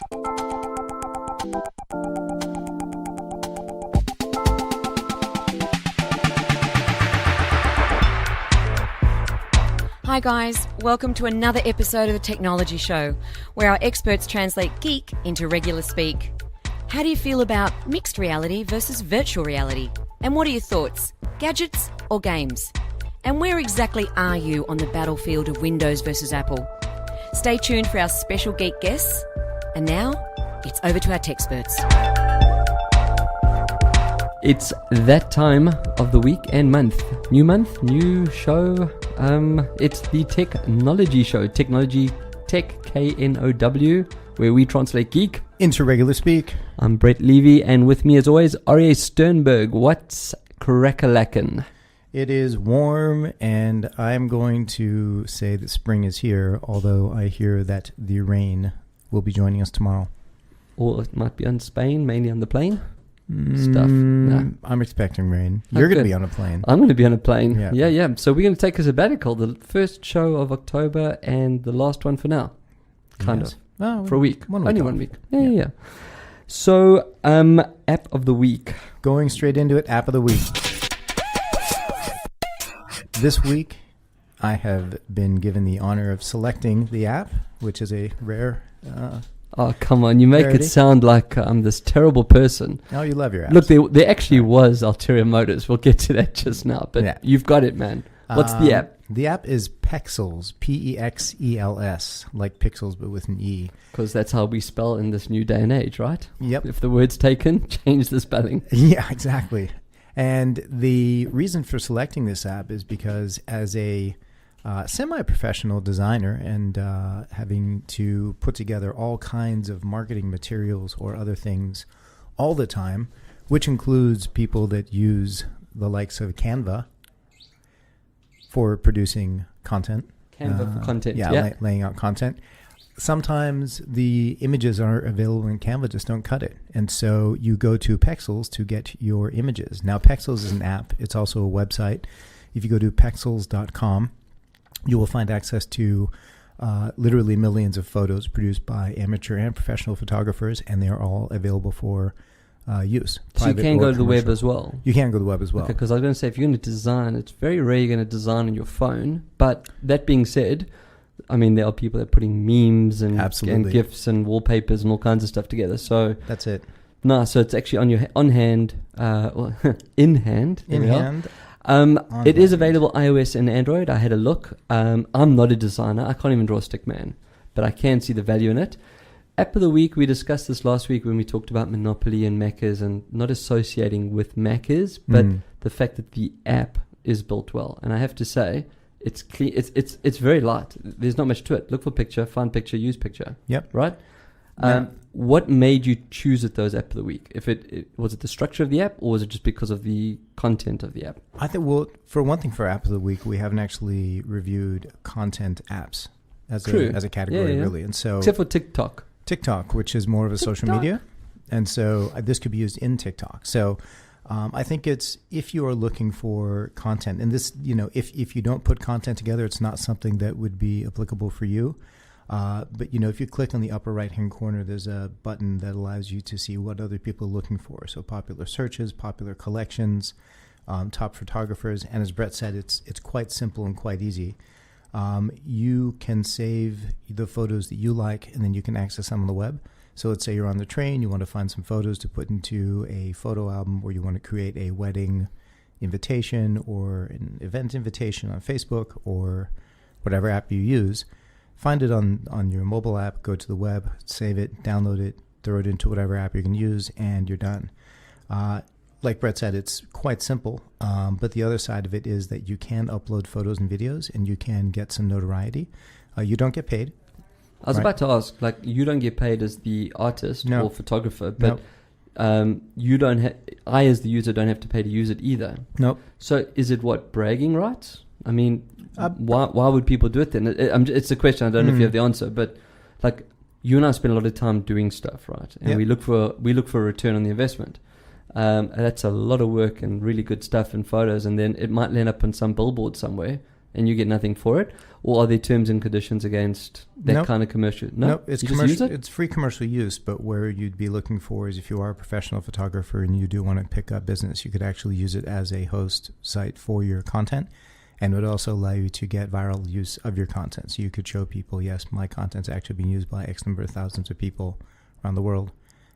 Hi guys, welcome to another episode of the Techknowledgy Show, where our experts translate geek into regular speak. How do you feel about mixed reality versus virtual reality? And what are your thoughts? Gadgets or games? And where exactly are you on the battlefield of Windows versus Apple? Stay tuned for our special geek guests. And now, it's over to our Techsperts. It's that time of the week and month. New show. It's the Techknowledgy Show. Technology, Tech, K-N-O-W, where we translate geek into regular speak. I'm Brett Levy, and with me as always, Arie Sternberg. What's crack-a-lackin'? It is warm, and I'm going to say that spring is here, although I hear that the rain will be joining us tomorrow. Or it might be on Spain, mainly on the plane. Stuff. No. I'm expecting rain. You're going to be on a plane. I'm going to be on a plane. Yeah. So we're going to take a sabbatical, the first show of October and the last one for now. Kind of. Oh, for a week. Only 1 week. Yeah. So, app of the week. Going straight into it, app of the week. This week, I have been given the honor of selecting the app, which is a rare... Oh, come on. You make rarity. it sound like I'm this terrible person. Oh, you love your apps. Look, there actually was ulterior motives. We'll get to that just now. But You've got it, man. What's the app? The app is Pexels, P-E-X-E-L-S, like pixels but with an E. Because that's how we spell in this new day and age, right? Yep. If the word's taken, change the spelling. Yeah, exactly. And the reason for selecting this app is because as a semi-professional designer and having to put together all kinds of marketing materials or other things all the time, which includes people that use the likes of Canva for producing content. Canva for content. Laying out content. Sometimes the images are available in Canva, just don't cut it. And so you go to Pexels to get your images. Now, Pexels is an app. It's also a website. If you go to pexels.com, you will find access to literally millions of photos produced by amateur and professional photographers, and they are all available for use. So you can go to the web as well? You can go to the web as well. Okay, because I was going to say, if you're going to design, it's very rare you're going to design on your phone. But that being said, I mean, there are people that are putting memes and GIFs and wallpapers and all kinds of stuff together. So that's it. No, so it's actually on your in hand. It is available iOS and Android. I had a look. I'm not a designer. I can't even draw a stick man, but I can see the value in it. App of the week, we discussed this last week when we talked about Monopoly and Macca's and not associating with Macca's, but the fact that the app is built well. And I have to say, it's clean. It's very light. There's not much to it. Look for picture, find picture, use picture. Yep. Right? Yeah. What made you choose it, those app of the week? If was it the structure of the app, or was it just because of the content of the app? I think, well, for one thing, for app of the week, we haven't actually reviewed content apps as a category, really. And so, except for TikTok, which is more of a social media, and so this could be used in TikTok. So, I think it's, if you are looking for content, and this, if you don't put content together, it's not something that would be applicable for you. But, if you click on the upper right-hand corner, there's a button that allows you to see what other people are looking for. So popular searches, popular collections, top photographers. And as Brett said, it's quite simple and quite easy. You can save the photos that you like, and then you can access them on the web. So let's say you're on the train, you want to find some photos to put into a photo album, or you want to create a wedding invitation or an event invitation on Facebook or whatever app you use. Find it on your mobile app, go to the web, save it, download it, throw it into whatever app you can use, and you're done. Like Brett said, it's quite simple, but the other side of it is that you can upload photos and videos, and you can get some notoriety. You don't get paid. I was about to ask, you don't get paid as the artist or photographer, but you don't. I, as the user, don't have to pay to use it either. Nope. So is it bragging rights? I mean, why would people do it then? It's a question. I don't know if you have the answer, but you and I spend a lot of time doing stuff, right? And we look for a return on the investment. And that's a lot of work and really good stuff and photos, and then it might land up on some billboard somewhere, and you get nothing for it. Or are there terms and conditions against that Nope. kind of commercial? No, it's you just use commercial. it? It's free commercial use, but where you'd be looking for is if you are a professional photographer and you do want to pick up business, you could actually use it as a host site for your content, and it would also allow you to get viral use of your content. So you could show people, yes, my content's actually being used by X number of thousands of people around the world.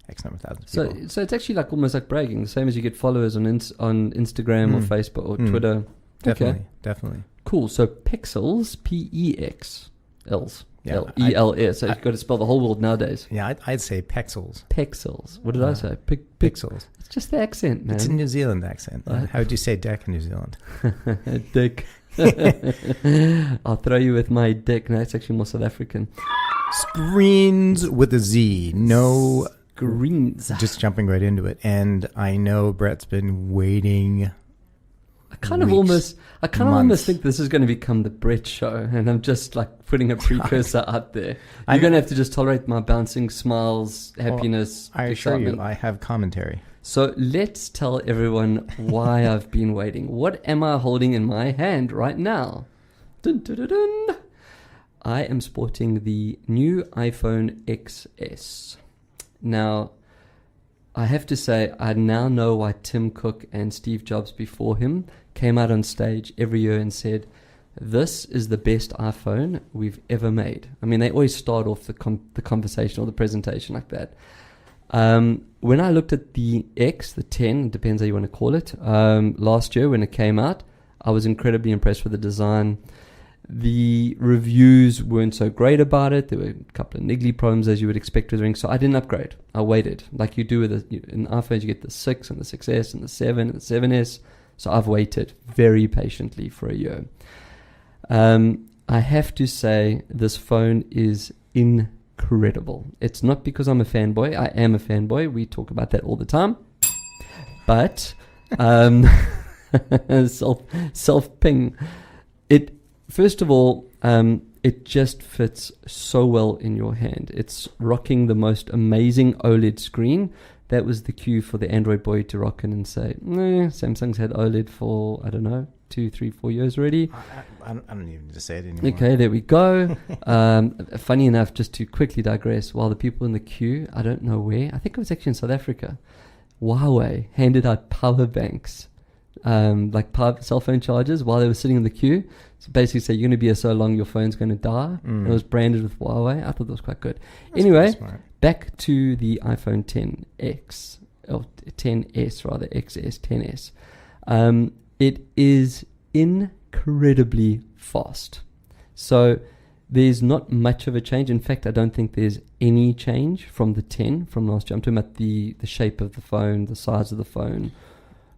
X number of thousands of people. So it's actually like almost like bragging, the same as you get followers on Instagram or Facebook or Twitter. Definitely, Okay. definitely. Cool. So Pexels, P-E-X-Ls. Yeah, E-L-S. So you've got to spell the whole world nowadays. Yeah, I'd say pexels. Pexels. What did I say? Pixels. It's just the accent, man. It's a New Zealand accent. How would you say deck in New Zealand? Dick. I'll throw you with my dick. No, it's actually more South African. Screens with a Z. No Greens. Just jumping right into it. And I know Brett's been waiting. I kind of almost think this is going to become the Brett show, and I'm just like putting a precursor out there. You're going to have to just tolerate my bouncing smiles, happiness, I assure you, excitement. I have commentary. So let's tell everyone why I've been waiting. What am I holding in my hand right now? Dun, dun, dun, dun. I am sporting the new iPhone XS. Now, I have to say, I now know why Tim Cook and Steve Jobs before him came out on stage every year and said, this is the best iPhone we've ever made. I mean, they always start off the conversation or the presentation like that. When I looked at the X, the 10, depends how you want to call it, last year when it came out, I was incredibly impressed with the design. The reviews weren't so great about it. There were a couple of niggly problems as you would expect with Ring, so I didn't upgrade. I waited. Like you do with in iPhones, you get the 6 and the 6S and the 7 and the 7S. So I've waited very patiently for a year. I have to say this phone is incredible. It's not because I'm a fanboy. I am a fanboy. We talk about that all the time. But self-ping. First of all, it just fits so well in your hand. It's rocking the most amazing OLED screen. That was the cue for the Android boy to rock in and say, Samsung's had OLED for, I don't know, 2, 3, 4 years already. I don't even need to say it anymore. Okay, there we go. Funny enough, just to quickly digress, while the people in the queue, I don't know where, I think it was actually in South Africa, Huawei handed out power banks, cell phone chargers while they were sitting in the queue. So basically say, you're going to be here so long, your phone's going to die. It was branded with Huawei. I thought that was quite good. That's anyway, back to the iPhone XS rather, XS, 10S. It is incredibly fast. So there's not much of a change. In fact, I don't think there's any change from the 10 from last year. I'm talking about the shape of the phone, the size of the phone.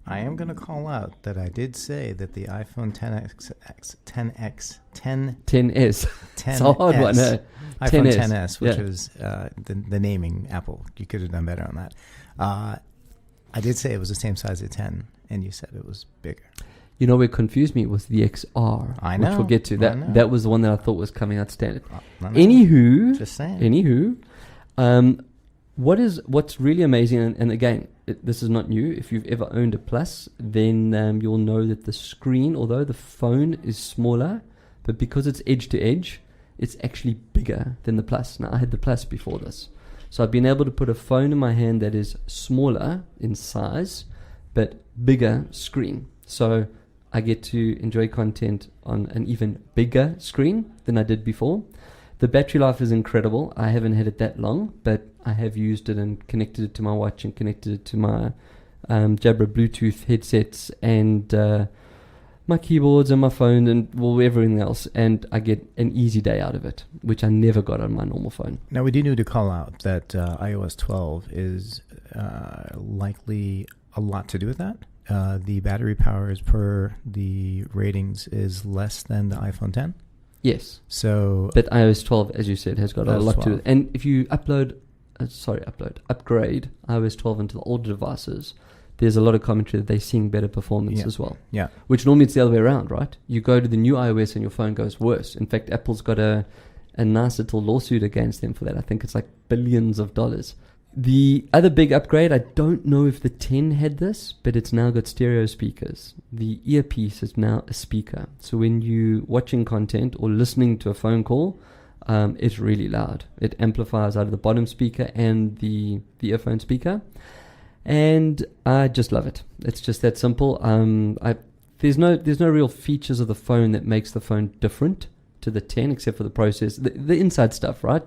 I am going to call out that I did say that the iPhone 10S. It's a hard one, eh? iPhone 10S, 10S, which was the naming Apple. You could have done better on that. I did say it was the same size as 10, and you said it was bigger. You know what confused me was the XR, I know, which we'll get to. That was the one that I thought was coming out standard. Anywho, just saying. What's really amazing, and again, this is not new. If you've ever owned a Plus, then you'll know that the screen, although the phone is smaller, but because it's edge to edge, it's actually bigger than the Plus. Now, I had the Plus before this. So I've been able to put a phone in my hand that is smaller in size, but bigger screen. So I get to enjoy content on an even bigger screen than I did before. The battery life is incredible. I haven't had it that long, but I have used it and connected it to my watch and connected it to my Jabra Bluetooth headsets and my keyboards and my phone and everything else. And I get an easy day out of it, which I never got on my normal phone. Now, we do need to call out that iOS 12 is likely a lot to do with that. The battery power as per the ratings is less than the iPhone 10. Yes. So, but iOS 12, as you said, has got a lot to it. And if you upgrade iOS 12 into the older devices, there's a lot of commentary that they're seeing better performance as well. Yeah. Which normally it's the other way around, right? You go to the new iOS and your phone goes worse. In fact, Apple's got a nice little lawsuit against them for that. I think it's like billions of dollars. The other big upgrade, I don't know if the 10 had this, but it's now got stereo speakers. The earpiece is now a speaker. So when you're watching content or listening to a phone call, it's really loud. It amplifies out of the bottom speaker and the earphone speaker. And I just love it. It's just that simple. There's no real features of the phone that makes the phone different to the 10, except for the process, the inside stuff, right?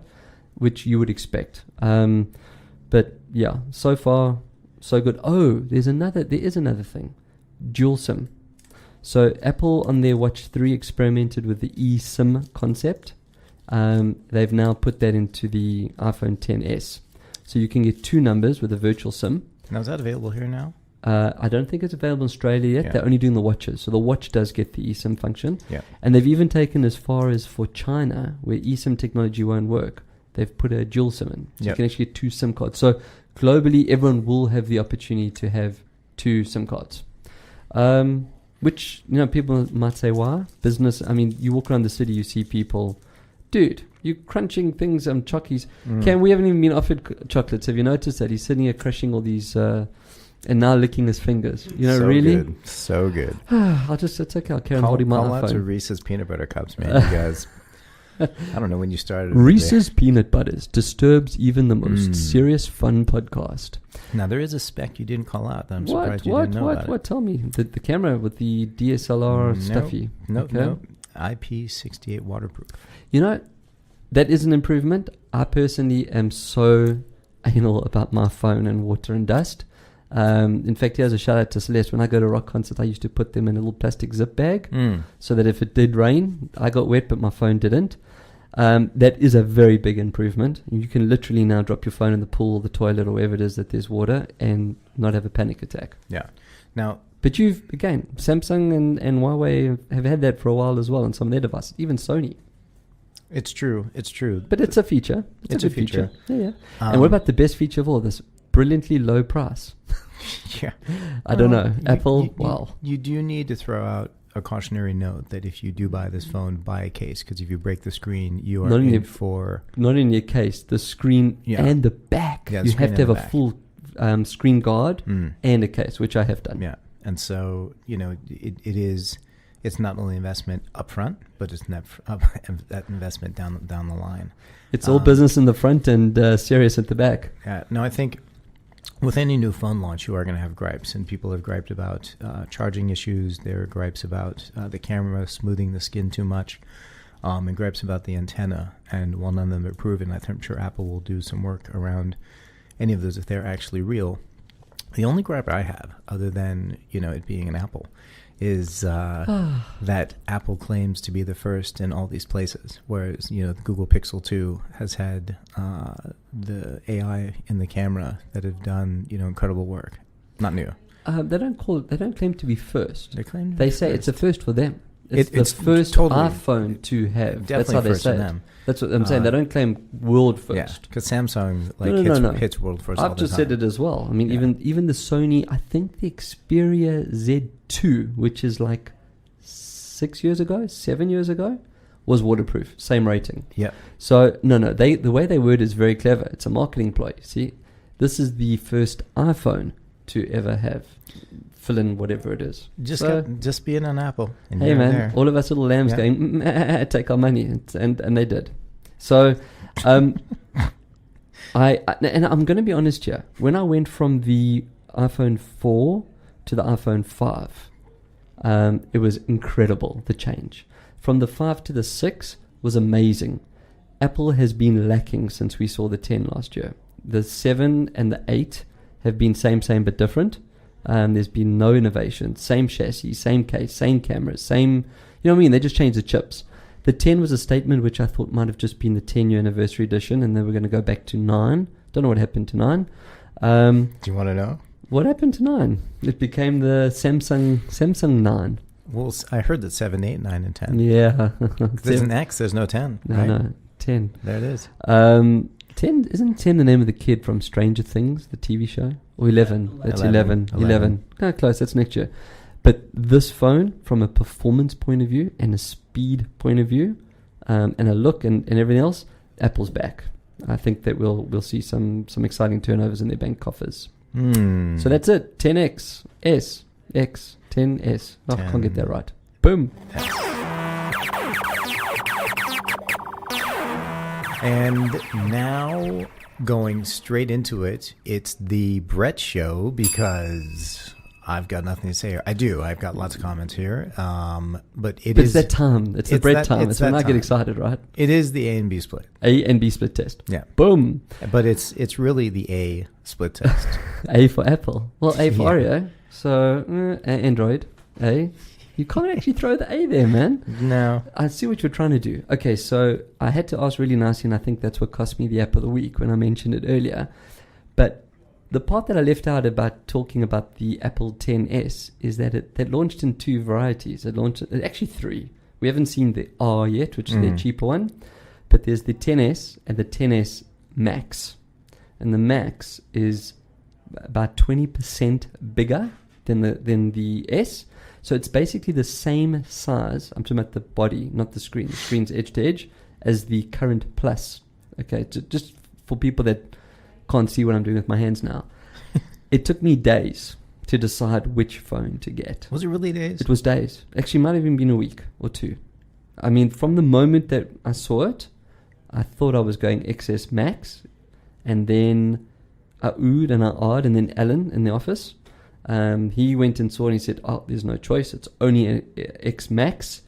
Which you would expect. But yeah, so far, so good. Oh, there is another thing. Dual SIM. So Apple on their Watch 3 experimented with the eSIM concept. They've now put that into the iPhone XS. So you can get 2 numbers with a virtual SIM. Now, is that available here now? I don't think it's available in Australia yet. Yeah. They're only doing the watches. So the watch does get the eSIM function. Yeah. And they've even taken as far as for China, where eSIM technology won't work, they've put a dual SIM in. So you can actually get 2 SIM cards. So globally, everyone will have the opportunity to have 2 SIM cards. Which, people might say, why? Business, you walk around the city, you see people, dude, you're crunching things on chockies. We haven't even been offered chocolates. Have you noticed that? He's sitting here crushing all these, and now licking his fingers. So really? Good. So good. It's okay. I'll carry on holding my Call out iPhone. to Reese's peanut butter cups, man. You guys, I don't know when you started. Reese's Peanut Butters disturbs even the most serious fun podcast. Now, there is a spec you didn't call out that I'm surprised you didn't know about. What? Tell me. The camera with the DSLR stuffy. No. Okay. IP68 waterproof. That is an improvement. I personally am so anal about my phone and water and dust. In fact, here's a shout out to Celeste. When I go to rock concerts, I used to put them in a little plastic zip bag so that if it did rain, I got wet, but my phone didn't. That is a very big improvement. You can literally now drop your phone in the pool or the toilet or wherever it is that there's water and not have a panic attack. Yeah. Now, but Samsung and Huawei have had that for a while as well on some of their devices, even Sony. It's true. But it's a feature. It's a good feature. Yeah. And what about the best feature of all this? Brilliantly low price. Yeah. I don't know. Apple, wow. You do need to throw out a cautionary note that if you do buy this phone, buy a case, because if you break the screen, you are not in your case, the screen and the back. Yeah, you have to have a full screen guard and a case, which I have done. Yeah. And so, it's not only investment up front, but it's that investment down the line. It's all business in the front and serious at the back. Yeah. No, I think with any new phone launch, you are going to have gripes, and people have griped about charging issues. There are gripes about the camera smoothing the skin too much, and gripes about the antenna. And while none of them are proven, I'm sure Apple will do some work around any of those if they're actually real. The only gripe I have, other than it being an Apple, is that Apple claims to be the first in all these places, whereas the Google Pixel 2 has had the AI in the camera that have done incredible work. Not new. They don't claim to be first. They say first. It's a first for them. It's the first iPhone to have. That's how they say it. That's what I'm saying. They don't claim world first. Yeah, because Samsung hits world first. I've just said it as well. Even the Sony, I think the Xperia Z2, which is like 7 years ago, was waterproof. Same rating. Yeah. So no, the way they word is very clever. It's a marketing ploy. See, this is the first iPhone to ever have fill in whatever it is. Just being an Apple. And hey man, all of us little lambs going, take our money, and they did. So, and I'm going to be honest here. When I went from the iPhone 4 to the iPhone 5, it was incredible, the change. From the 5 to the 6 was amazing. Apple has been lacking since we saw the 10 last year. The 7 and the 8 have been same but different. There's been no innovation. Same chassis, same case, same cameras, same... They just changed the chips. The 10 was a statement which I thought might have just been the 10-year anniversary edition, and then we're going to go back to 9. Don't know what happened to 9. Do you want to know? What happened to 9? It became the Samsung 9. Well, I heard that 7, 8, 9, and 10. Yeah. There's an X, there's no 10. No, right? no, 10. There it is. 10 the name of the kid from Stranger Things, the TV show? Or 11? That's 11. No, close. That's next year. But this phone, from a performance point of view and a speed point of view, and a look and everything else, Apple's back. I think that we'll see some exciting turnovers in their bank coffers. Mm. So that's it. 10X, S, X, 10S. Oh, I can't get that right. Boom. And now, going straight into it, it's the Brett Show, because I've got nothing to say here. I do. I've got lots of comments here. But it's that time. It's the Brett time. It's when I get time. excited, right? It is the A and B split. A and B split test. Yeah. Boom. But it's really the A split test. A for Apple. Well, A for Yeah. Oreo. So, Android. A. You can't actually throw the A there, man. No. I see what you're trying to do. Okay, so I had to ask really nicely, and I think that's what cost me the app of the week when I mentioned it earlier. But the part that I left out about talking about the Apple 10s is that it launched in two varieties. Actually three. We haven't seen the R yet, which is their cheaper one. But there's the 10s and the 10s Max. And the Max is about 20% bigger than the S. So it's basically the same size. I'm talking about the body, not the screen. The screen's edge to edge as the current Plus. Okay, just for people that can't see what I'm doing with my hands now. It took me days to decide which phone to get. Was it really days? It was days. Actually, it might have even been a week or two. I mean, from the moment that I saw it, I thought I was going XS Max, and then I oohed and I ahed, and then Alan in the office, he went and saw it and he said, oh, there's no choice. It's only an X Max,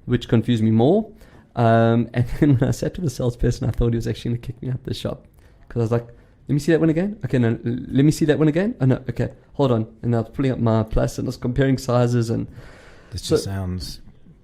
which confused me more. And then when I sat with the salesperson, I thought he was actually going to kick me out the shop. Because I was like, let me see that one again. Okay, no, let me see that one again. Oh, no, okay, hold on. And I was pulling up my Plus and I was comparing sizes. And this just sounds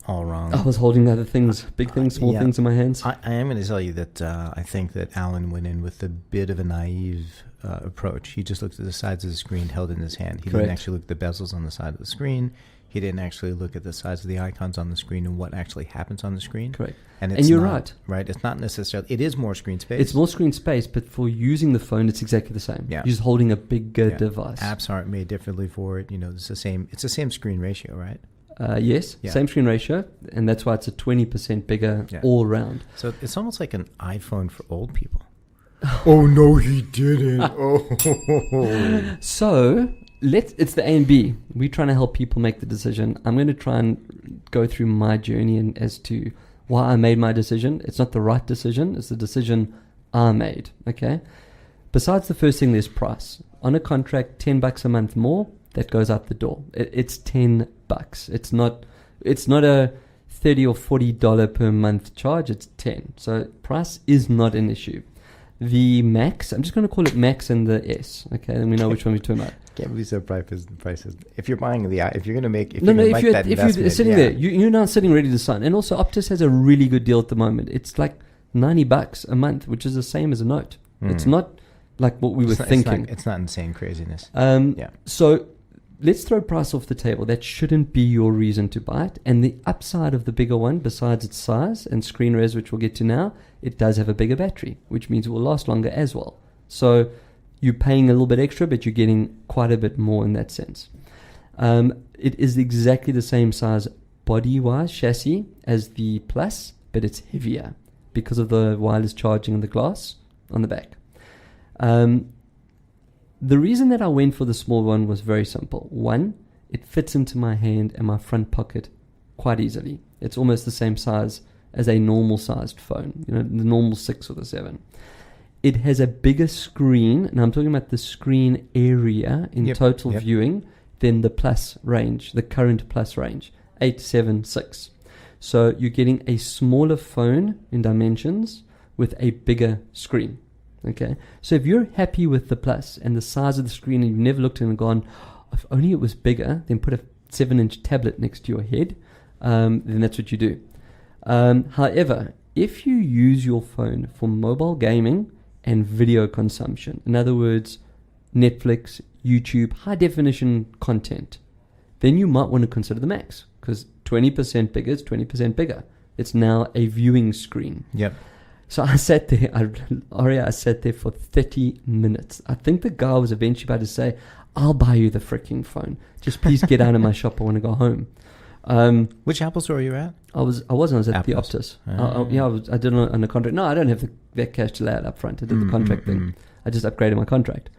all wrong. I was holding other things, big things, small things in my hands. I am going to tell you that I think that Alan went in with a bit of a naive approach. He just looked at the sides of the screen, held it in his hand. He Correct. didn't actually look at the bezels on the side of the screen. He didn't actually look at the size of the icons on the screen and what actually happens on the screen. Correct. And you're not, right. Right. It's not necessarily. It is more screen space. It's more screen space, but for using the phone, it's exactly the same. Yeah. You're just holding a bigger device. Apps aren't made differently for it. You know, it's the same screen ratio, right? Yes, same screen ratio, and that's why it's a 20% bigger all round. So it's almost like an iPhone for old people. Oh no, he didn't. Oh. So it's the A and B. We're trying to help people make the decision. I'm going to try and go through my journey and as to why I made my decision. It's not the right decision. It's the decision I made. Okay. Besides the first thing, there's price. On a contract, $10 a month more, that goes out the door. It's $10. It's not a $30 or $40 per month charge. It's 10. So price is not an issue. The Max, I'm just going to call it Max and the S. Okay, and we know which one we're talking about. Can't believe so prices. If you're buying if you're going to make, if you're sitting there, you're now sitting ready to sign. And also, Optus has a really good deal at the moment. It's like $90 a month, which is the same as a Note. It's not like what we were thinking. It's not insane craziness. So let's throw price off the table. That shouldn't be your reason to buy it. And the upside of the bigger one, besides its size and screen res, which we'll get to now, it does have a bigger battery, which means it will last longer as well. So you're paying a little bit extra, but you're getting quite a bit more in that sense. It is exactly the same size body-wise, chassis, as the Plus, but it's heavier because of the wireless charging and the glass on the back. The reason that I went for the small one was very simple. One, it fits into my hand and my front pocket quite easily. It's almost the same size as a normal sized phone, the normal 6 or the 7. It has a bigger screen, and I'm talking about the screen area in total viewing, than the Plus range, the current Plus range, 876. So you're getting a smaller phone in dimensions with a bigger screen. Okay, so if you're happy with the Plus and the size of the screen and you've never looked at it and gone, if only it was bigger, then put a 7-inch tablet next to your head, then that's what you do. However, if you use your phone for mobile gaming and video consumption, in other words, Netflix, YouTube, high definition content, then you might want to consider the Max, because 20% bigger is 20% bigger. It's now a viewing screen. Yep. So I sat there, I sat there for 30 minutes. I think the guy was eventually about to say, I'll buy you the freaking phone. Just please get out of my shop. I want to go home. Which Apple store are you at? I was at the Apples. Optus. I did it on a contract. No, I don't have that cash to lay out up front. I did the contract thing. I just upgraded my contract.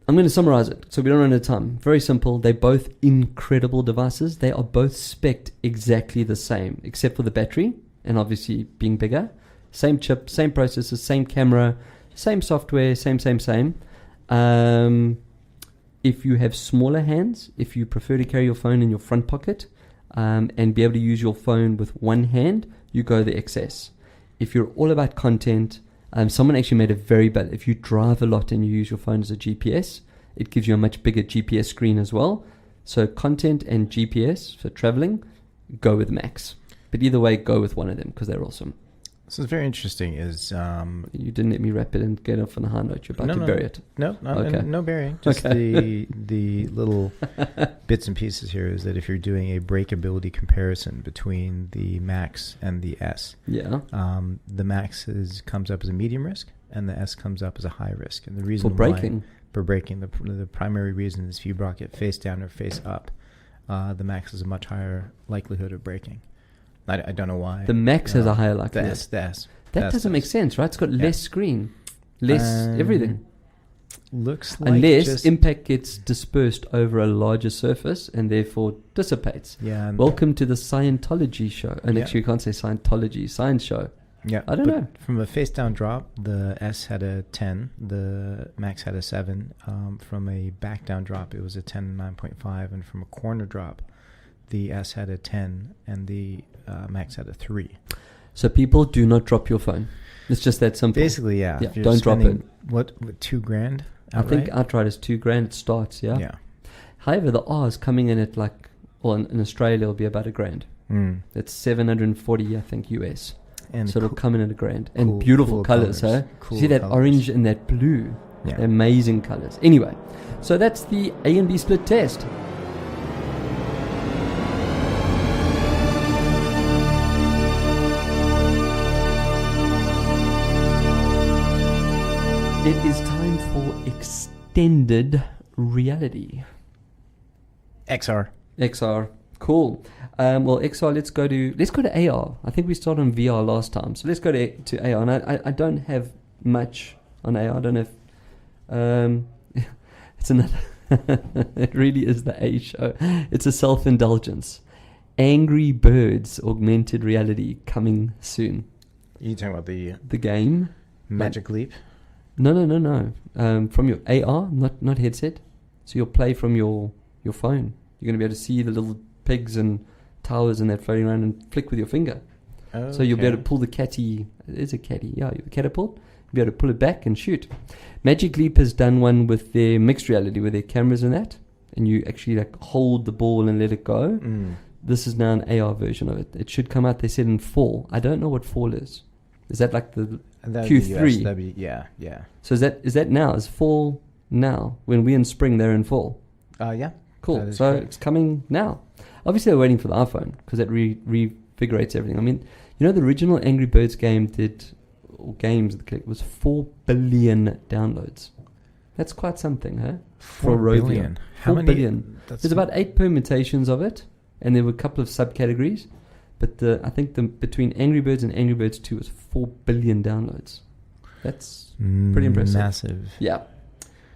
I'm going to summarize it so we don't run out of time. Very simple. They're both incredible devices. They are both spec'd exactly the same, except for the battery and obviously being bigger. Same chip, same processor, same camera, same software, same. If you have smaller hands, if you prefer to carry your phone in your front pocket and be able to use your phone with one hand, you go the XS. If you're all about content, someone actually made it very bad. If you drive a lot and you use your phone as a GPS, it gives you a much bigger GPS screen as well. So content and GPS for traveling, go with Max. But either way, go with one of them because they're awesome. So it's very interesting is... you didn't let me wrap it and get off on a high note. You're about to bury it. No, Okay. no burying. Just the little bits and pieces here is that if you're doing a breakability comparison between the Max and the S, the Max comes up as a medium risk and the S comes up as a high risk. And the reason for braking, the primary reason is if you rock it face down or face up, the Max has a much higher likelihood of braking. I don't know why. The Max has a higher likelihood. The S. That doesn't make sense, right? It's got less screen, less everything. Looks like unless impact gets dispersed over a larger surface and therefore dissipates. Yeah. Welcome to the Scientology show. And actually, you can't say Scientology, science show. Yeah. I don't know. From a face down drop, the S had a 10, the Max had a 7. From a back down drop, it was a 10, 9.5, and from a corner drop, the S had a 10 and the Max had a 3. So people, do not drop your phone. It's just that simple. Basically, yeah. If don't drop it. What $2,000? I think outright is $2,000. It starts, yeah. Yeah. However, the R is coming in at in Australia, it'll be about $1,000. That's 740, I think, US. And so it'll come in at $1,000. And beautiful colors, huh? Cool See that colors. orange and that blue? Yeah. Amazing colors. Anyway, so that's the A and B split test. It is time for extended reality. XR. Cool. Well, XR. Let's go to AR. I think we started on VR last time, so let's go to AR. And I don't have much on AR. I don't know if it's another. It really is the A show. It's a self-indulgence. Angry Birds augmented reality coming soon. You talking about the game Magic Leap? No. From your AR, not headset. So you'll play from your phone. You're going to be able to see the little pigs and towers and that floating around and flick with your finger. Oh, so you'll be able to pull the catty. It is a catty, yeah, the catapult. You'll be able to pull it back and shoot. Magic Leap has done one with their mixed reality, with their cameras and that, and you actually hold the ball and let it go. This is now an AR version of it. It should come out, they said, in fall. I don't know what fall is. Is that like the Q3? That'd be, yeah. So is that now? Is fall now? When we're in spring, they're in fall. Yeah. Cool. So correct. It's coming now. Obviously, they're waiting for the iPhone because that revigorates everything. I mean, the original Angry Birds game was 4 billion downloads. That's quite something, huh? 4 billion. How many? 4 billion. There's about 8 permutations of it, and there were a couple of subcategories. But I think between Angry Birds and Angry Birds 2 was 4 billion downloads. That's pretty impressive. Massive. Yeah.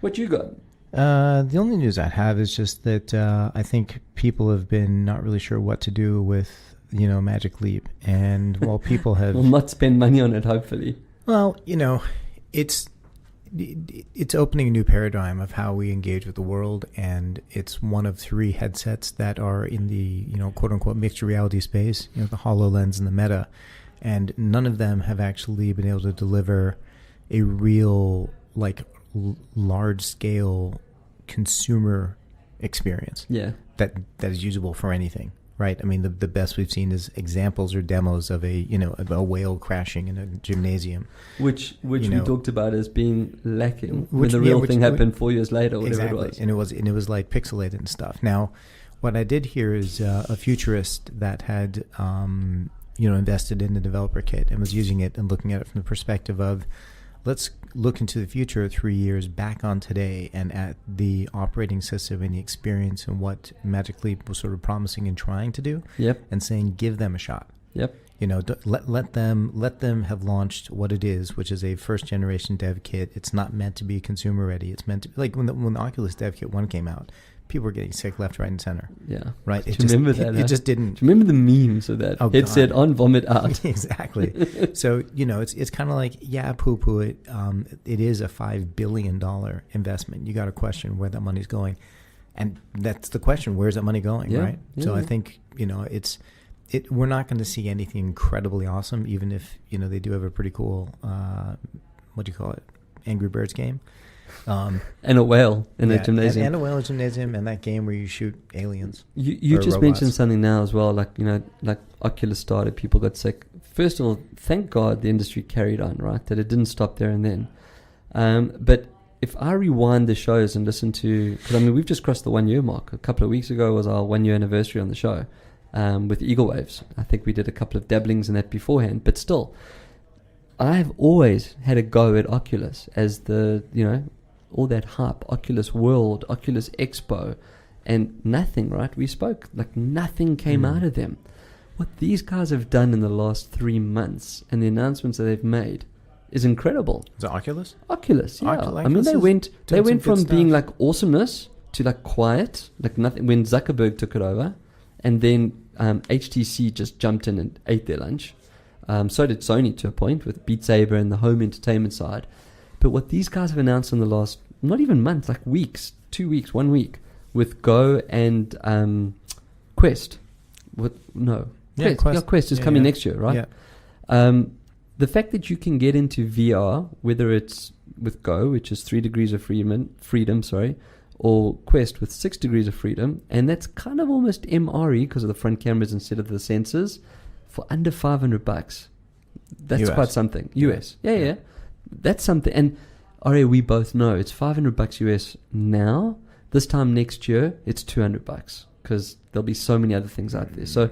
What you got? The only news I have is just that I think people have been not really sure what to do with, Magic Leap. And while people have... Will not spend money on it, hopefully. Well, it's opening a new paradigm of how we engage with the world, and it's one of 3 headsets that are in the quote unquote mixed reality space, the HoloLens and the Meta, and none of them have actually been able to deliver a real large scale consumer experience that is usable for anything. Right. I mean, the best we've seen is examples or demos of a whale crashing in a gymnasium, which we talked about as being lacking when the real thing happened 4 years later, or whatever it was. And it was like pixelated and stuff. Now, what I did hear is a futurist that had invested in the developer kit and was using it and looking at it from the perspective of let's look into the future 3 years back on today and at the operating system and the experience and what Magic Leap was sort of promising and trying to do. Yep. And saying, give them a shot. Yep. You know, let them have launched what it is, which is a first generation dev kit. It's not meant to be consumer ready. It's meant to, like when the Oculus Dev Kit 1 came out, people were getting sick left, right, and center. Yeah. Right. Do you remember that? It just didn't. Do you remember the memes of that? It said on, vomit out. Exactly. So, you know, it's kind of like, yeah, poo-poo it. It is a $5 billion investment. You got to question where that money's going. And that's the question. Where's that money going, right? Yeah, so I think, you know, we're not going to see anything incredibly awesome, even if, you know, they do have a pretty cool, what do you call it? Angry Birds game. And a whale in a gymnasium. And a whale in a gymnasium, and that game where you shoot aliens. You just robots. mentioned something now as well, like, you know, like Oculus started, people got sick. First of all, thank God the industry carried on, right? That it didn't stop there and then. But if I rewind the shows and listen to, because I mean, we've just crossed the 1 year mark. A couple of weeks ago was our 1 year anniversary on the show with Eagle Waves. I think we did a couple of dabblings in that beforehand, but still, I've always had a go at Oculus as the, you know, all that hype, Oculus World, Oculus Expo, and nothing, right? We spoke, like nothing came out of them. What these guys have done in the last 3 months and the announcements that they've made is incredible. Is it Oculus? Oculus, yeah. Oculus I mean, they went from being stuff. like awesomeness to like quiet, like nothing, when Zuckerberg took it over, and then HTC just jumped in and ate their lunch. So did Sony to a point with Beat Saber and the home entertainment side. But what these guys have announced in the last, not even months, like weeks, 2 weeks, 1 week, with Go and Quest. Quest is coming next year, right? Yeah. The fact that you can get into VR, whether it's with Go, which is 3 degrees of freedom, or Quest with 6 degrees of freedom, and that's kind of almost MRE because of the front cameras instead of the sensors, for under $500. That's US. quite something. US. Yeah. That's something. And we both know it's $500 US now. This time next year, it's $200 because there'll be so many other things out there. So,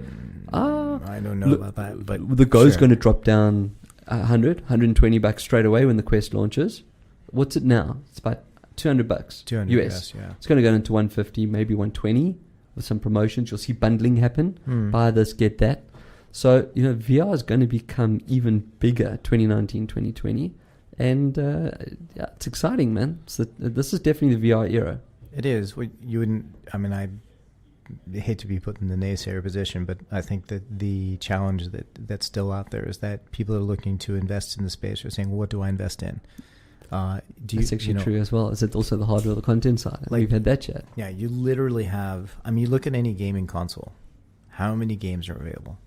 I don't know about that, but the Go's going to drop down $120 straight away when the Quest launches. What's it now? It's about $200 $200 US. Yeah. It's going to go into $150, maybe $120 with some promotions. You'll see bundling happen. Buy this, get that. So, you know, VR is going to become even bigger 2019, 2020. And it's exciting, man. This is definitely the VR era. It is. You wouldn't. I mean, I hate to be put in the naysayer position, but I think that the challenge that's still out there is that people are looking to invest in the space. Are saying, well, what do I invest in? That's actually true as well. Is it also the hardware or the content side? Like, we've had that chat. Yeah, you literally have. I mean, you look at any gaming console. How many games are available?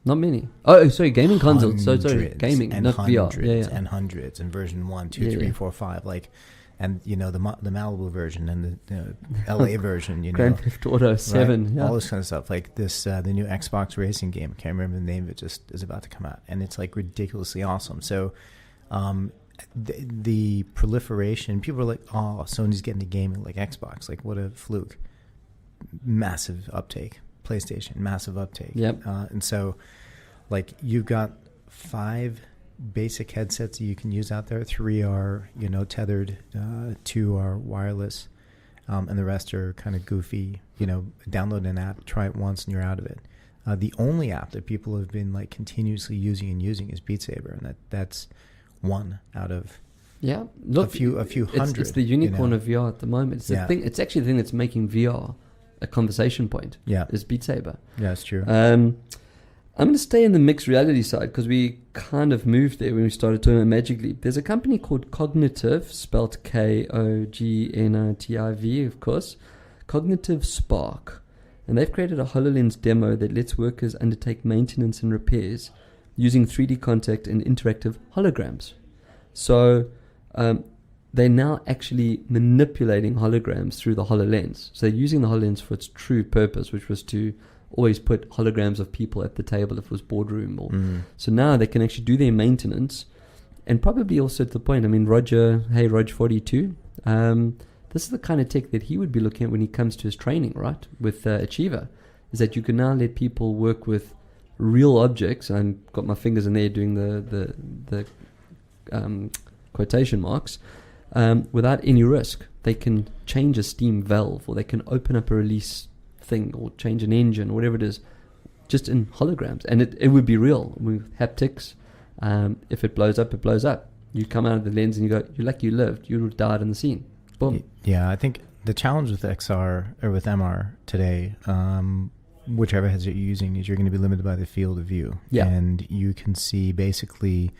Not many. Oh, sorry, gaming consoles. So sorry, gaming, and not VR. Hundreds and hundreds, and version 1, 2, 3, 4, 5. Like, and you know the Malibu version and the LA version. You know, Grand Theft Auto 7. Right? Yeah. All this kind of stuff. Like this, the new Xbox racing game. I can't remember the name of it. Just is about to come out, and it's like ridiculously awesome. So, the proliferation. People are like, "Oh, Sony's getting to gaming like Xbox. Like, what a fluke!" Massive uptake. PlayStation, massive uptake. Yep. And so, like, you've got 5 basic headsets that you can use out there. 3 are, you know, tethered. 2 are wireless. And the rest are kind of goofy. You know, download an app, try it once, and you're out of it. The only app that people have been, like, continuously using is Beat Saber. And that's 1 out of Look, a few hundred. It's the unicorn of VR at the moment. It's the thing. It's actually the thing that's making VR a conversation point. Yeah, is Beat Saber. Yeah, that's true. I'm going to stay in the mixed reality side because we kind of moved there when we started talking about Magic Leap. There's a company called Cognitive, spelled Kognitiv, of course. Cognitive Spark, and they've created a HoloLens demo that lets workers undertake maintenance and repairs using 3D contact and interactive holograms. So they're now actually manipulating holograms through the HoloLens. So they're using the HoloLens for its true purpose, which was to always put holograms of people at the table if it was boardroom. So now they can actually do their maintenance, and probably also to the point, I mean, Rog42, this is the kind of tech that he would be looking at when he comes to his training, right, with Achiever, is that you can now let people work with real objects. I've got my fingers in there doing the quotation marks, without any risk. They can change a steam valve, or they can open up a release thing, or change an engine, or whatever it is, just in holograms. And it would be real with haptics. If it blows up, it blows up. You come out of the lens and you go, you're lucky you lived. You would have died in the scene. Boom. Yeah, I think the challenge with XR or with MR today, whichever headset you're using, is you're going to be limited by the field of view. Yeah. And you can see basically,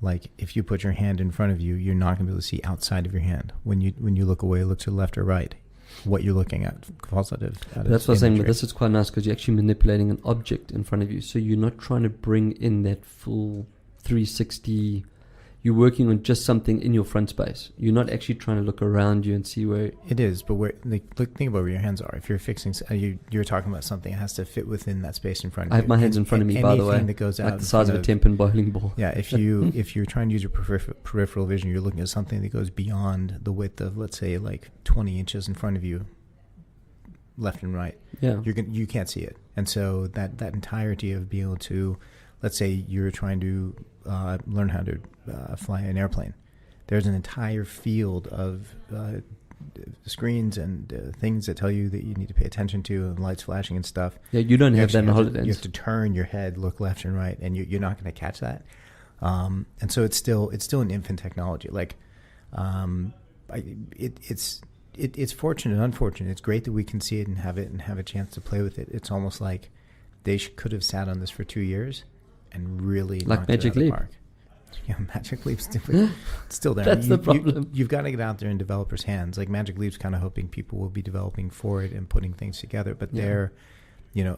like, if you put your hand in front of you, you're not going to be able to see outside of your hand. When you look away, look to the left or right, what you're looking at falls out of That's what I'm saying, but this is quite nice because you're actually manipulating an object in front of you. So you're not trying to bring in that full 360. You're working on just something in your front space. You're not actually trying to look around you and see where... It is, but think about where your hands are. If you're fixing... You're talking about something, it has to fit within that space in front of you. I have my hands in front of me, by the way. That goes like out the size of a 10-pin bowling ball. Yeah, if you're trying to use your peripheral vision, you're looking at something that goes beyond the width of, let's say, like 20 inches in front of you, left and right. Yeah. You can't see it. And so that entirety of being able to... Let's say you're trying to learn how to fly an airplane. There's an entire field of screens and things that tell you that you need to pay attention to, and lights flashing and stuff. Yeah, you don't have that in HoloLens. You have to turn your head, look left and right, and you're not going to catch that. And so it's still an infant technology. Like, it's fortunate and unfortunate. It's great that we can see it and have a chance to play with it. It's almost like they could have sat on this for 2 years and really like Magic Leap. Yeah, Magic Leap's still there. That's the problem. You've got to get out there in developers' hands. Like Magic Leap's kind of hoping people will be developing for it and putting things together. But they're,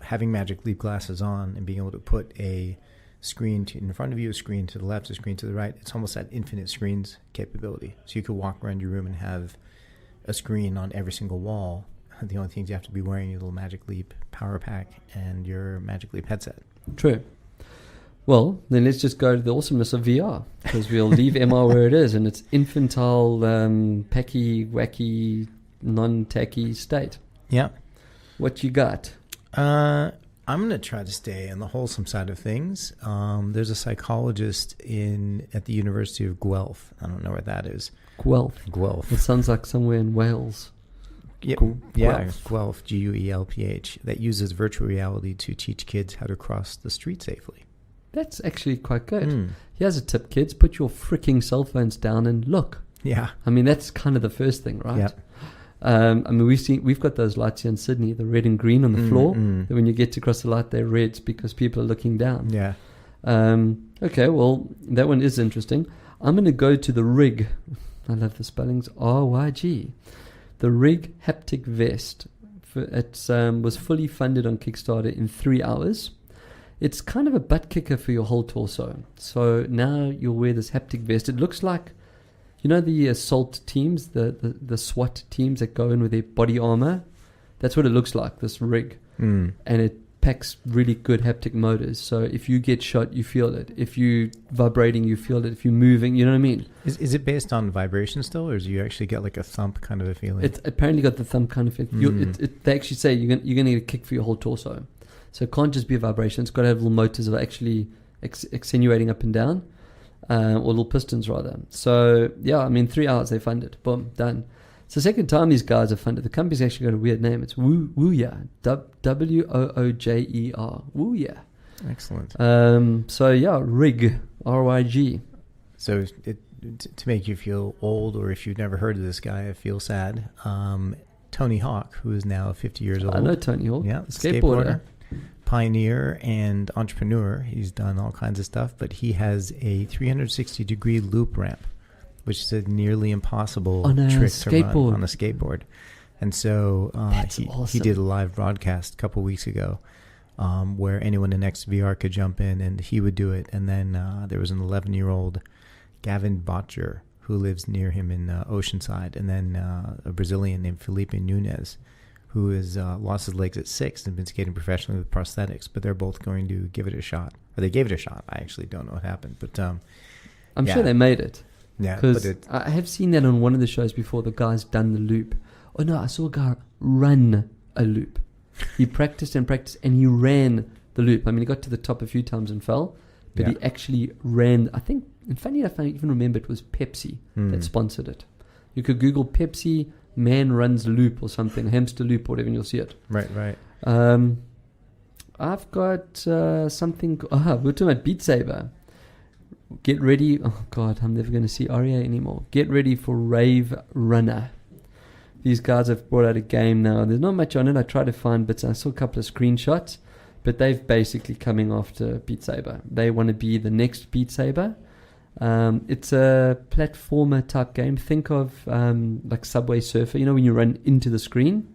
having Magic Leap glasses on and being able to put a screen in front of you, a screen to the left, a screen to the right. It's almost that infinite screens capability. So you could walk around your room and have a screen on every single wall. The only things you have to be wearing your little Magic Leap power pack and your Magic Leap headset. True. Well, then let's just go to the awesomeness of VR, because we'll leave MR where it is in its infantile, pecky, wacky, non-tacky state. Yeah. What you got? I'm going to try to stay on the wholesome side of things. There's a psychologist at the University of Guelph. I don't know where that is. Guelph. It sounds like somewhere in Wales. Yep. Guelph, Guelph, that uses virtual reality to teach kids how to cross the street safely. That's actually quite good. Here's a tip, kids. Put your freaking cell phones down and look. Yeah. I mean, that's kind of the first thing, right? Yep. I mean, we've got those lights here in Sydney, the red and green on the floor. That when you get to cross the light, they're red because people are looking down. Yeah. Okay, well, that one is interesting. I'm going to go to the RIG. I love the spellings. RYG. The RIG haptic vest. It was fully funded on Kickstarter in 3 hours. It's kind of a butt kicker for your whole torso. So now you'll wear this haptic vest. It looks like, the assault teams, the SWAT teams that go in with their body armor. That's what it looks like, this rig. And it packs really good haptic motors. So if you get shot, you feel it. If you're vibrating, you feel it. If you're moving, you know what I mean? Is it based on vibration still, or do you actually get like a thump kind of a feeling? It's apparently got the thump kind of feeling. They actually say you're going to get a kick for your whole torso. So it can't just be a vibration. It's got to have little motors that are actually accentuating up and down, or little pistons rather. So yeah, I mean, 3 hours they funded. Boom, done. It's the second time these guys have funded. The company's actually got a weird name. It's Wooya, WOOJER, Wooya. Excellent. So yeah, RIG, RYG. So to make you feel old, or if you've never heard of this guy, I feel sad. Tony Hawk, who is now 50 years old. I know Tony Hawk. Yeah, skateboarder. Pioneer and entrepreneur. He's done all kinds of stuff, but he has a 360-degree loop ramp, which is a nearly impossible trick to run on a skateboard. And so he did a live broadcast a couple weeks ago where anyone in XVR could jump in, and he would do it. And then there was an 11-year-old, Gavin Botcher, who lives near him in Oceanside, and then a Brazilian named Felipe Nunes, who has lost his legs at 6 and been skating professionally with prosthetics, but they're both going to give it a shot. Or they gave it a shot. I actually don't know what happened, but I'm sure they made it. Yeah, because I have seen that on one of the shows before. The guy's done the loop. Oh no, I saw a guy run a loop. He practiced and practiced, and he ran the loop. I mean, he got to the top a few times and fell, but he actually ran. I think And funny enough, I even remember it was Pepsi that sponsored it. You could Google Pepsi man runs loop or something, hamster loop or whatever, and you'll see it. Right. I've got something. We're talking about Beat Saber. Get ready. Oh, God, I'm never going to see Aria anymore. Get ready for Rave Runner. These guys have brought out a game now. There's not much on it. I tried to find bits. I saw a couple of screenshots. But they've basically coming after Beat Saber. They want to be the next Beat Saber. It's a platformer type game. Think of like Subway Surfer. You know when you run into the screen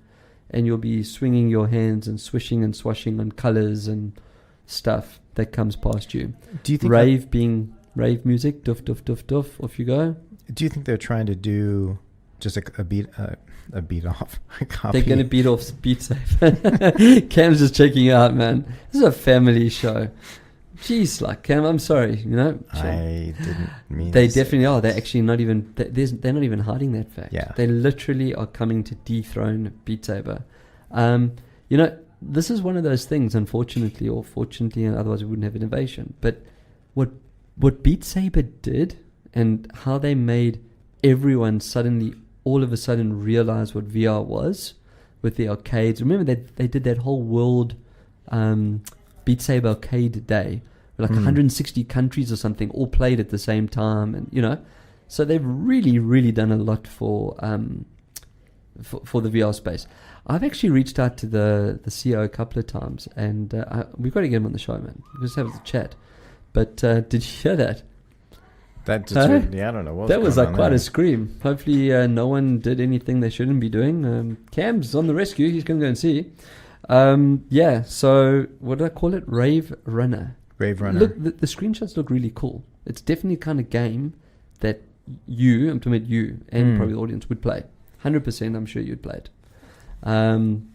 and you'll be swinging your hands and swishing and swashing on colors and stuff that comes past you. Do you think rave being rave music? Doof, doof, doof, doof. Off you go. Do you think they're trying to do just a beat off? They're going to beat off Beat Saber. Cam's just checking you out, man. This is a family show. Jeez, like Cam, I'm sorry, you know. I didn't mean. They definitely are. They're actually not even. They're not even hiding that fact. Yeah. They literally are coming to dethrone Beat Saber. You know, this is one of those things, unfortunately or fortunately, and otherwise we wouldn't have innovation. But what Beat Saber did, and how they made everyone suddenly, all of a sudden, realize what VR was with the arcades. Remember they did that whole world. Beat Saber Arcade Day, like 160 countries or something all played at the same time, and you know, so they've really done a lot for the VR space. I've actually reached out to the CEO a couple of times, and we've got to get him on the show, man. We'll just have a chat. But did you hear that? That just really, I don't know what that was like quite there. a scream. Hopefully, no one did anything they shouldn't be doing. Cam's on the rescue. He's going to go and see. Yeah, so what do I call it? Rave Runner. Rave Runner. Look, the screenshots look really cool. It's definitely the kind of game that I'm talking about you and probably the audience would play. 100% I'm sure you'd play it.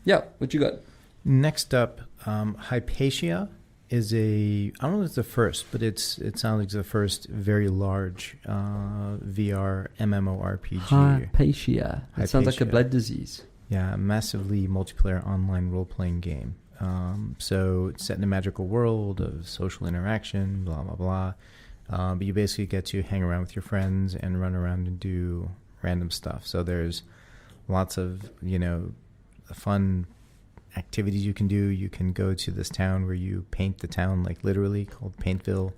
Yeah, what you got? Next up, Hypatia is I don't know if it's the first, but it sounds like it's the first very large VR MMORPG. Hypatia. It sounds like a blood disease. Yeah, a massively multiplayer online role-playing game. So it's set in a magical world of social interaction, blah, blah, blah. But you basically get to hang around with your friends and run around and do random stuff. So there's lots of, you know, fun activities you can do. You can go to this town where you paint the town, like literally, called Paintville.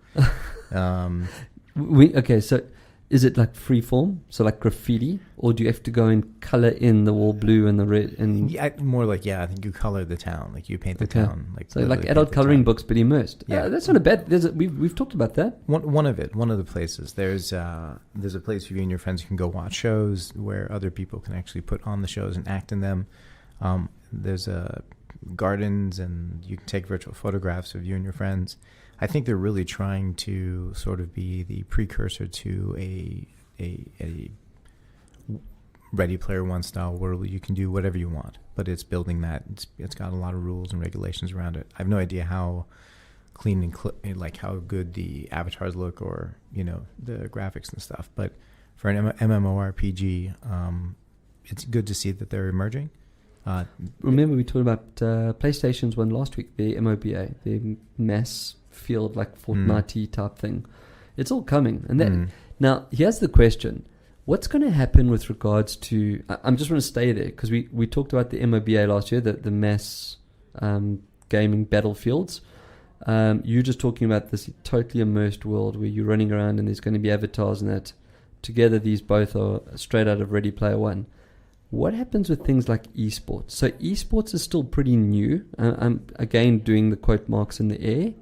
Okay, so is it like free form, so like graffiti, or do you have to go and color in the wall blue and the red? And yeah, more like, I think you color the town, like you paint the town, like so like adult coloring books, but immersed. Yeah, that's not a bad. We've talked about that. One of the places. There's a place where you and your friends can go watch shows where other people can actually put on the shows and act in them. There's gardens, and you can take virtual photographs of you and your friends. I think they're really trying to sort of be the precursor to a Ready Player One style world where you can do whatever you want, but it's building that. It's got a lot of rules and regulations around it. I have no idea how clean and like how good the avatars look, or you know, the graphics and stuff. But for an MMORPG, it's good to see that they're emerging. Remember we talked about PlayStation's one last week, the MOBA, the mass field like Fortnite type thing. It's all coming. And that now here's the question: what's going to happen with regards to? I'm just going to stay there because we talked about the MOBA last year, the mass gaming battlefields. You're just talking about this totally immersed world where you're running around and there's going to be avatars and that. Together, these both are straight out of Ready Player One. What happens with things like esports? So esports is still pretty new. I'm again doing the quote marks in the air.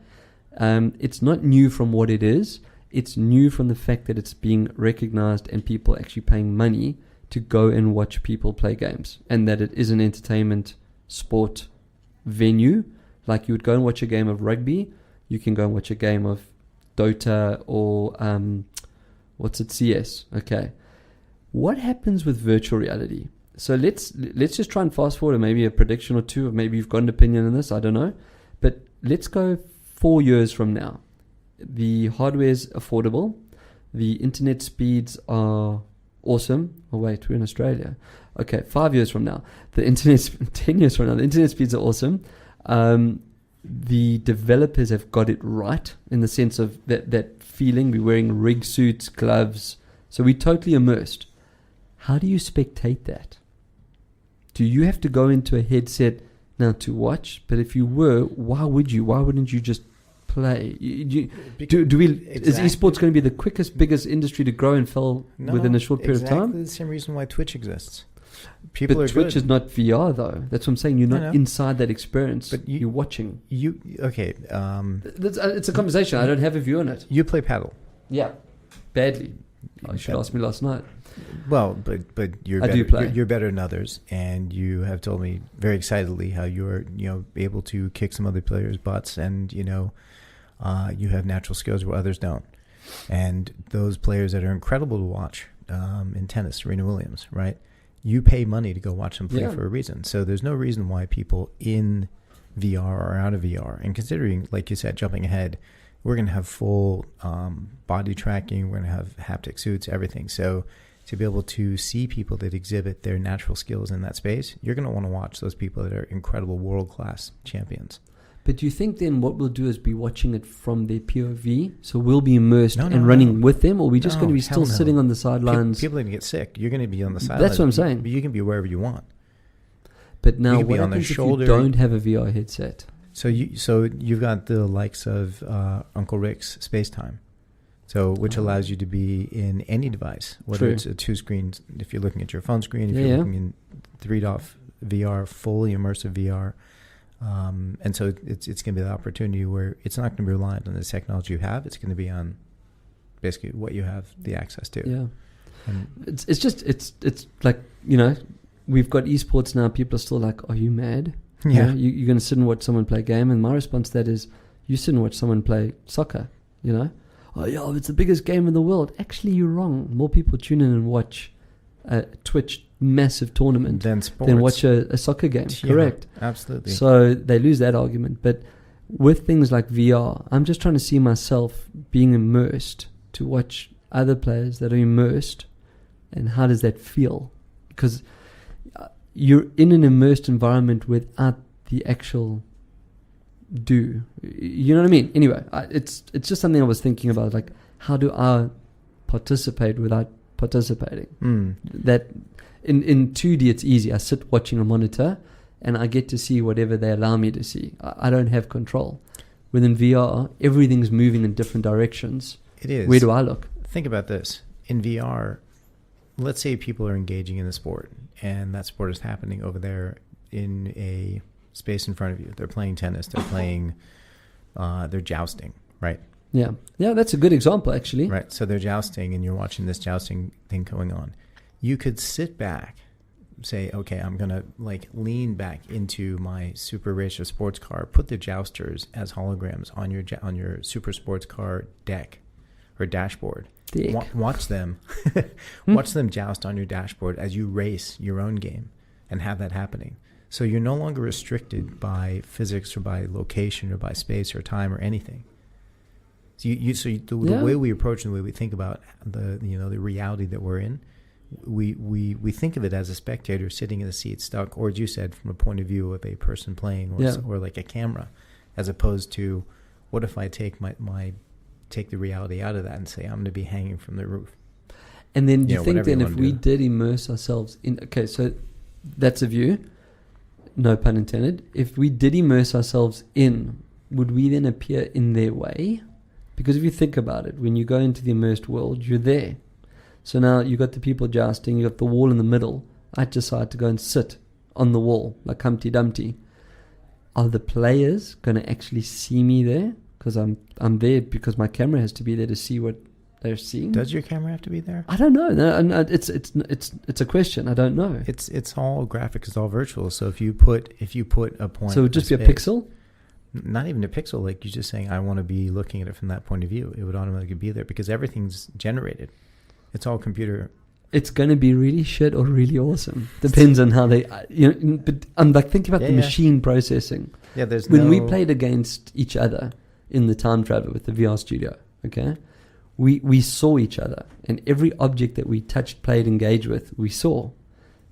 It's not new from what it is. It's new from the fact that it's being recognized and people actually paying money to go and watch people play games, and that it is an entertainment sport venue. Like you would go and watch a game of rugby, you can go and watch a game of Dota or CS. Okay. What happens with virtual reality? So let's just try and fast forward, or maybe a prediction or two, or maybe you've got an opinion on this, I don't know. But let's go 4 years from now. The hardware's affordable. The internet speeds are awesome. Oh wait, we're in Australia. Okay, 5 years from now. 10 years from now, the internet speeds are awesome. the developers have got it right in the sense of that feeling. We're wearing rig suits, gloves, so we're totally immersed. How do you spectate that? Do you have to go into a headset now to watch? But if you were, why would you? Why wouldn't you just play? Is esports going to be the quickest, biggest industry to grow and fall within a short period of time? Exactly the same reason why Twitch exists. But Twitch is not VR though. That's what I'm saying. You're not inside that experience. But you're watching. It's a conversation. I don't have a view on it. You play paddle. Yeah, badly. You should ask me last night. Well, but you're better, do play. You're better than others, and you have told me very excitedly how you're able to kick some other players' butts, and you have natural skills where others don't. And those players that are incredible to watch in tennis, Serena Williams, right? You pay money to go watch them play for a reason. So there's no reason why people in VR or out of VR, and considering, like you said, jumping ahead, we're going to have full body tracking, we're going to have haptic suits, everything. So to be able to see people that exhibit their natural skills in that space, you're going to want to watch those people that are incredible world-class champions. But do you think then what we'll do is be watching it from their POV? So we'll be immersed and running with them? Or are we just going to be still sitting on the sidelines? People are going to get sick. You're going to be on the sidelines. That's what I'm saying. But you can be wherever you want. But now what happens if you don't have a VR headset? So you've got the likes of Uncle Rick's Spacetime, which allows you to be in any device, whether it's a 2-screen, if you're looking at your phone screen, if you're looking in 3-dot VR, fully immersive VR. And so it's going to be the opportunity where it's not going to be reliant on the technology you have. It's going to be on basically what you have the access to. Yeah. And it's like, we've got esports now. People are still like, are you mad? Yeah. You're going to sit and watch someone play a game. And my response to that is, you sit and watch someone play soccer, Oh, yeah, it's the biggest game in the world. Actually, you're wrong. More people tune in and watch a Twitch massive tournament than watch a soccer game. Yeah, correct. Absolutely. So they lose that argument. But with things like VR, I'm just trying to see myself being immersed to watch other players that are immersed. And how does that feel? Because you're in an immersed environment without the actual do. You know what I mean? Anyway, it's just something I was thinking about. Like, how do I participate without participating? That in 2D it's easy. I sit watching a monitor and I get to see whatever they allow me to see. I don't have control. Within VR, everything's moving in different directions. It is. Where do I look? Think about this. In VR, let's say people are engaging in the sport and that sport is happening over there in a space in front of you. They're playing tennis. They're playing, they're jousting, right? Yeah. Yeah, that's a good example, actually. Right. So they're jousting and you're watching this jousting thing going on. You could sit back, say, okay, I'm going to lean back into my super racer sports car, put the jousters as holograms on your super sports car deck or dashboard. Watch them, watch them joust on your dashboard as you race your own game and have that happening. So you're no longer restricted by physics or by location or by space or time or anything. So the way we approach and the way we think about the reality that we're in, we think of it as a spectator sitting in a seat stuck, or as you said, from a point of view of a person playing or like a camera, as opposed to what if I take the reality out of that and say I'm going to be hanging from the roof. And then you think then if we did immerse ourselves in, okay, so that's a view. No pun intended. If we did immerse ourselves in, would we then appear in their way? Because if you think about it, when you go into the immersed world, you're there. So now you got the people jousting, you got the wall in the middle. I decide to go and sit on the wall like Humpty Dumpty. Are the players going to actually see me there? Because I'm there because my camera has to be there to see what they're seeing. Does your camera have to be there? I don't know. No, it's a question. I don't know. It's all graphic. It's all virtual. So if you put a point, so it would just be a pixel. Not even a pixel. Like you're just saying, I want to be looking at it from that point of view. It would automatically be there because everything's generated. It's all computer. It's going to be really shit or really awesome. Depends on how they. But I'm thinking about the machine processing. Yeah, when we played against each other in the time traveler with the VR studio. Okay. We saw each other, and every object that we touched, played, engaged with, we saw.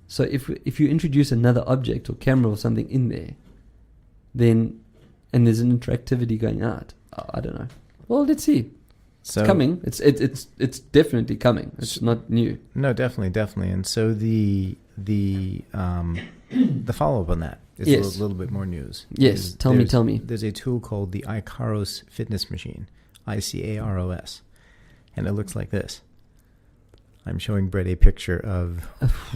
So if you introduce another object or camera or something in there, then and there's an interactivity going out. I don't know. Well, let's see. So it's coming. It's definitely coming. It's not new. No, definitely. And so the follow up on that is Yes. a little bit more news. Yes, tell me. There's a tool called the Icaros Fitness Machine, ICAROS, and it looks like this. I'm showing Brett a picture of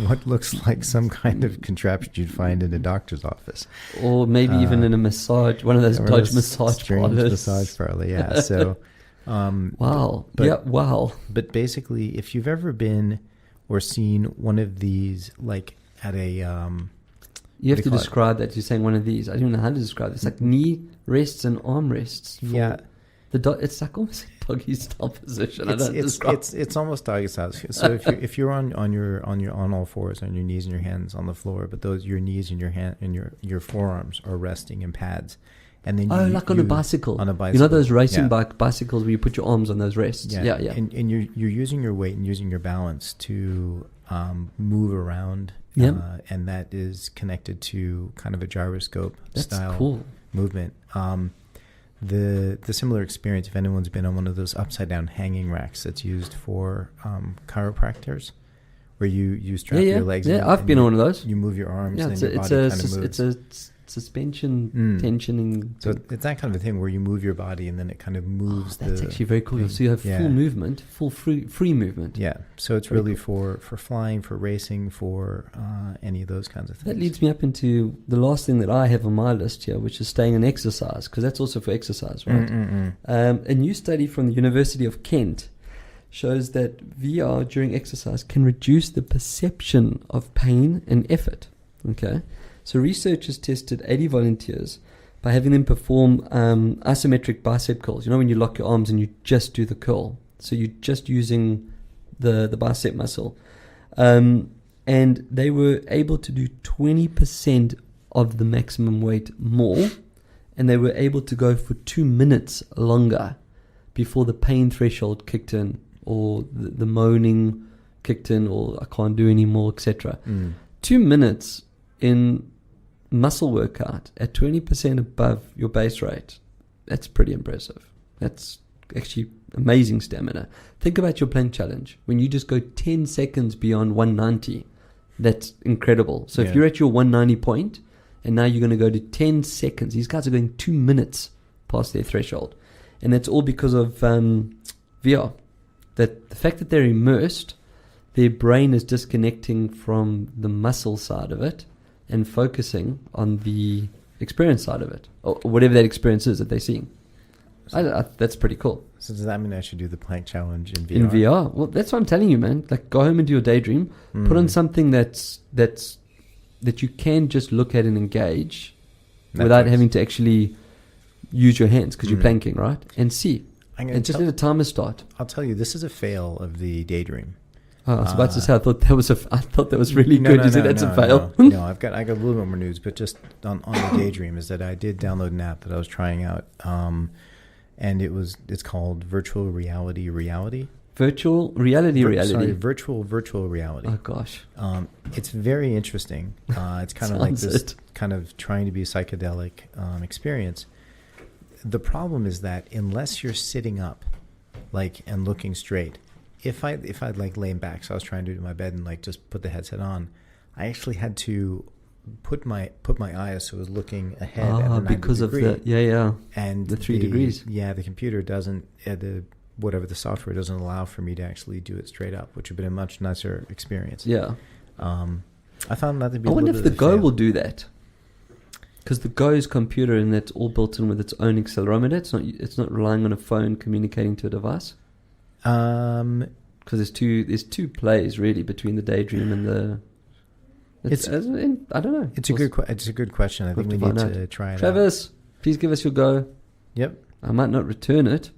what looks like some kind of contraption you'd find in a doctor's office, Or maybe even in a massage, one of those or Dodge a massage strange parlors. massage parlor. Yeah. So, Wow. but- Wow. But basically, if you've ever been or seen one of these, like at a You have What to do you call it? describe that. You're saying one of these. I don't even know how to describe it. It's like knee rests and arm rests. for yeah. It's like almost a doggy style position. I don't describe. It's almost doggy style. So if you're on all fours, on your knees and your hands on the floor, but your knees and your hand and your forearms are resting in pads, and then like on a bicycle. On a bicycle. You know those racing Yeah. bicycles where you put your arms on those rests. Yeah. And you're using your weight and using your balance to move around. Yep. And that is connected to kind of a gyroscope That's style cool. movement. The similar experience, if anyone's been on one of those upside down hanging racks that's used for chiropractors, where you strap your legs. Yeah, I've been on one of those. You move your arms, Yeah, and then your it's body kind of moves. it's a suspension tensioning. So it's that kind of a thing where you move your body and then it kind of moves. That's actually very cool. So you have full movement, full free movement. Yeah. So it's really for flying, for racing, for any of those kinds of things. That leads me up into the last thing that I have on my list here, which is staying in exercise, because that's also for exercise, right? A new study from the University of Kent shows that VR during exercise can reduce the perception of pain and effort. Okay. So researchers tested 80 volunteers by having them perform isometric bicep curls. You know when you lock your arms and you just do the curl. So you're just using the bicep muscle. And they were able to do 20% of the maximum weight more. And they were able to go for 2 minutes longer before the pain threshold kicked in, or the moaning kicked in, or I can't do anymore, etc. 2 minutes in muscle workout at 20% above your base rate, that's pretty impressive. That's actually amazing stamina. Think about your plank challenge. When you just go 10 seconds beyond 190, that's incredible. So if you're at your 190 point and now you're going to go to 10 seconds, these guys are going 2 minutes past their threshold. And that's all because of VR. That the fact that they're immersed, their brain is disconnecting from the muscle side of it and focusing on the experience side of it, or whatever that experience is that they're seeing. That's pretty cool. So does that mean I should do the plank challenge in VR? In VR? Well, that's what I'm telling you, man. Like, go home and do your daydream. Put on something that you can just look at and engage without having to actually use your hands, because you're planking, right? And see. And just let the timer start. I'll tell you, this is a fail of the daydream. Oh, I was about to say, I thought that was really good. You said that's a fail. No, I got a little bit more news, but just on the daydream is that I did download an app that I was trying out, and it's called Virtual Reality. Virtual reality. Sorry, virtual reality. Oh gosh. It's very interesting. It's kind of like this kind of trying to be a psychedelic experience. The problem is that unless you're sitting up, like, and looking straight. If I'd like laying back, so I was trying to do it in my bed and like just put the headset on, I actually had to put my eyes so I was looking ahead at a 90 because degree. of and the 3 degrees. Yeah, the computer doesn't, the software doesn't allow for me to actually do it straight up, which would have been a much nicer experience. Yeah. I found that to be. I wonder if the Go fail. will do that, because the Go's computer, and that's all built in with its own accelerometer. It's not relying on a phone communicating to a device. Because there's two plays really between the daydream and the. I don't know. It's a good question. I think we need to try it. Travis, please give us your Go. Yep. I might not return it.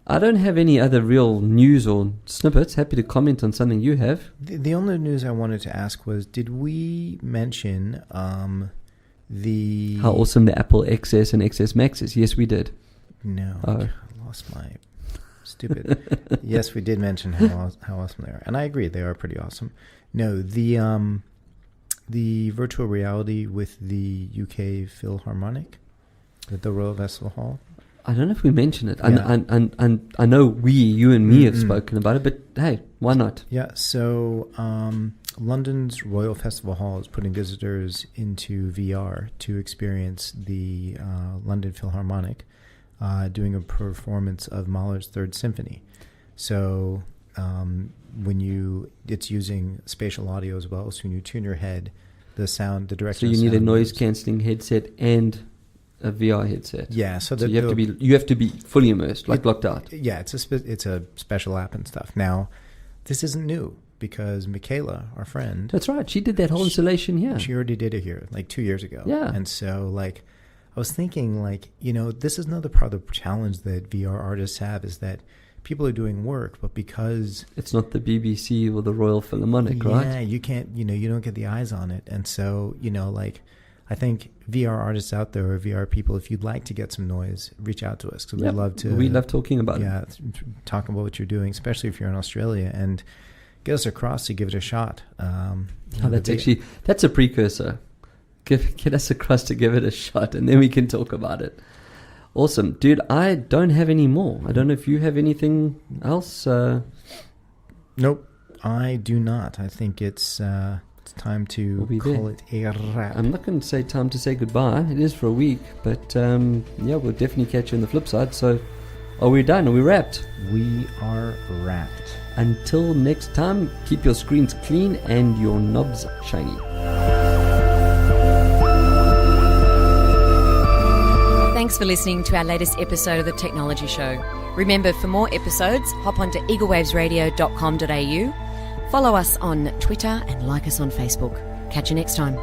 I don't have any other real news or snippets. Happy to comment on something you have. The only news I wanted to ask was, did we mention how awesome the Apple XS and XS Max is? Yes, we did. No, Oh. I lost my stupid. Yes, we did mention how awesome they are, and I agree they are pretty awesome. No, the virtual reality with the UK Philharmonic. At the Royal Festival Hall. I don't know if we mentioned it. Yeah. And I know you and me have spoken about it, but hey, why not? Yeah, so London's Royal Festival Hall is putting visitors into VR to experience the London Philharmonic doing a performance of Mahler's Third Symphony. So it's using spatial audio as well, so when you tune your head, the direction. So you need a noise cancelling headset and a VR headset. Yeah, so you have to be fully immersed, locked out. Yeah, it's a special app and stuff. Now, this isn't new because Michaela, our friend, that's right. She did that whole installation here. She already did it here like 2 years ago. Yeah, and so I was thinking this is another part of the challenge that VR artists have is that people are doing work, but because it's not the BBC or the Royal Philharmonic, right? Yeah, you can't. You don't get the eyes on it, and so I think VR artists out there or VR people, if you'd like to get some noise, reach out to us because we'd love to. We love talking about it. Yeah, talking about what you're doing, especially if you're in Australia, and get us across to give it a shot. That's a precursor. Get us across to give it a shot, and then we can talk about it. Awesome, dude. I don't have any more. I don't know if you have anything else. Nope, I do not. I think it's time to call it a wrap. I'm not going to say time to say goodbye. It is for a week, but we'll definitely catch you on the flip side. So, are we done? Are we wrapped? We are wrapped. Until next time, keep your screens clean and your knobs shiny. Thanks for listening to our latest episode of The Techknowledgy Show. Remember, for more episodes, hop onto eaglewavesradio.com.au, follow us on Twitter and like us on Facebook. Catch you next time.